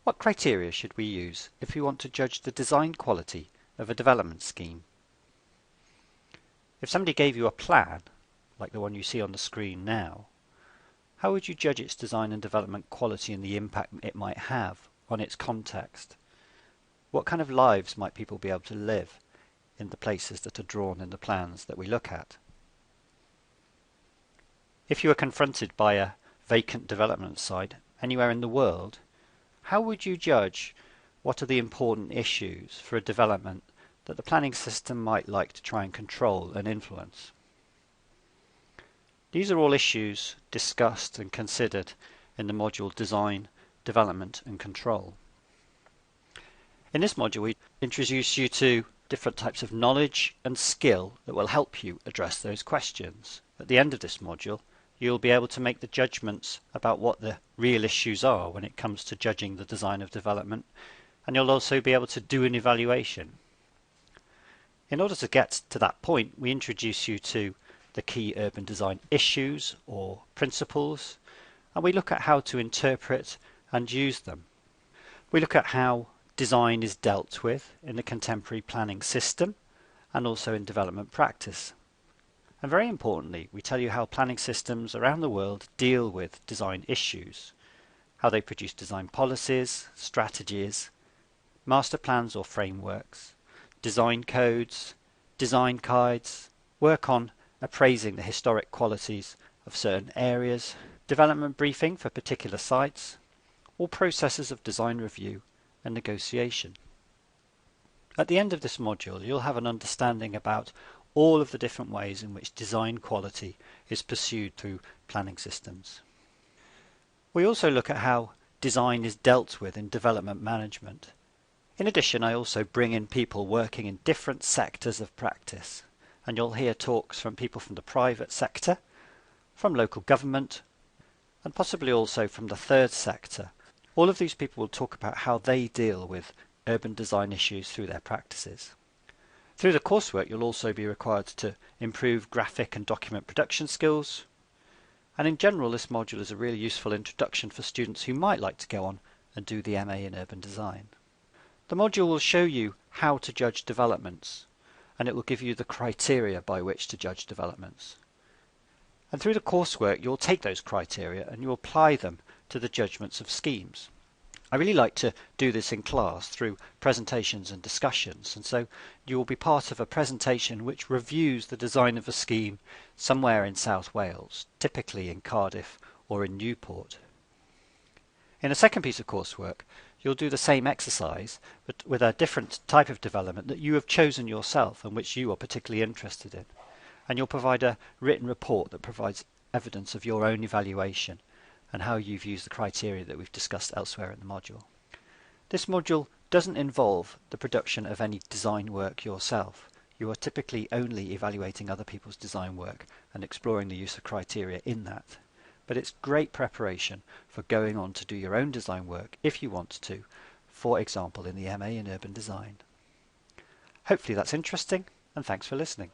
What criteria should we use if we want to judge the design quality of a development scheme? If somebody gave you a plan, like the one you see on the screen now, how would you judge its design and development quality and the impact it might have on its context? What kind of lives might people be able to live in the places that are drawn in the plans that we look at? If you were confronted by a vacant development site anywhere in the world, how would you judge what are the important issues for a development that the planning system might like to try and control and influence? These are all issues discussed and considered in the module Design, Development and Control. In this module we introduce you to different types of knowledge and skill that will help you address those questions. At the end of this module you'll be able to make the judgments about what the real issues are when it comes to judging the design of development, and you'll also be able to do an evaluation. In order to get to that point, we introduce you to the key urban design issues or principles, and we look at how to interpret and use them. We look at how design is dealt with in the contemporary planning system and also in development practice. And very importantly, we tell you how planning systems around the world deal with design issues, how they produce design policies, strategies, master plans or frameworks, design codes, design guides, work on appraising the historic qualities of certain areas, development briefing for particular sites, or processes of design review and negotiation. At the end of this module, you'll have an understanding about all of the different ways in which design quality is pursued through planning systems. We also look at how design is dealt with in development management. In addition, I also bring in people working in different sectors of practice, and you'll hear talks from people from the private sector, from local government, and possibly also from the third sector. All of these people will talk about how they deal with urban design issues through their practices. Through the coursework, you'll also be required to improve graphic and document production skills, and in general this module is a really useful introduction for students who might like to go on and do the MA in Urban Design. The module will show you how to judge developments, and it will give you the criteria by which to judge developments. And through the coursework you'll take those criteria and you'll apply them to the judgments of schemes. I really like to do this in class through presentations and discussions, and so you will be part of a presentation which reviews the design of a scheme somewhere in South Wales, typically in Cardiff or in Newport. In a second piece of coursework you'll do the same exercise but with a different type of development that you have chosen yourself and which you are particularly interested in, and you'll provide a written report that provides evidence of your own evaluation and how you've used the criteria that we've discussed elsewhere in the module. This module doesn't involve the production of any design work yourself. You are typically only evaluating other people's design work and exploring the use of criteria in that. But it's great preparation for going on to do your own design work if you want to, for example in the MA in Urban Design. Hopefully that's interesting, and thanks for listening.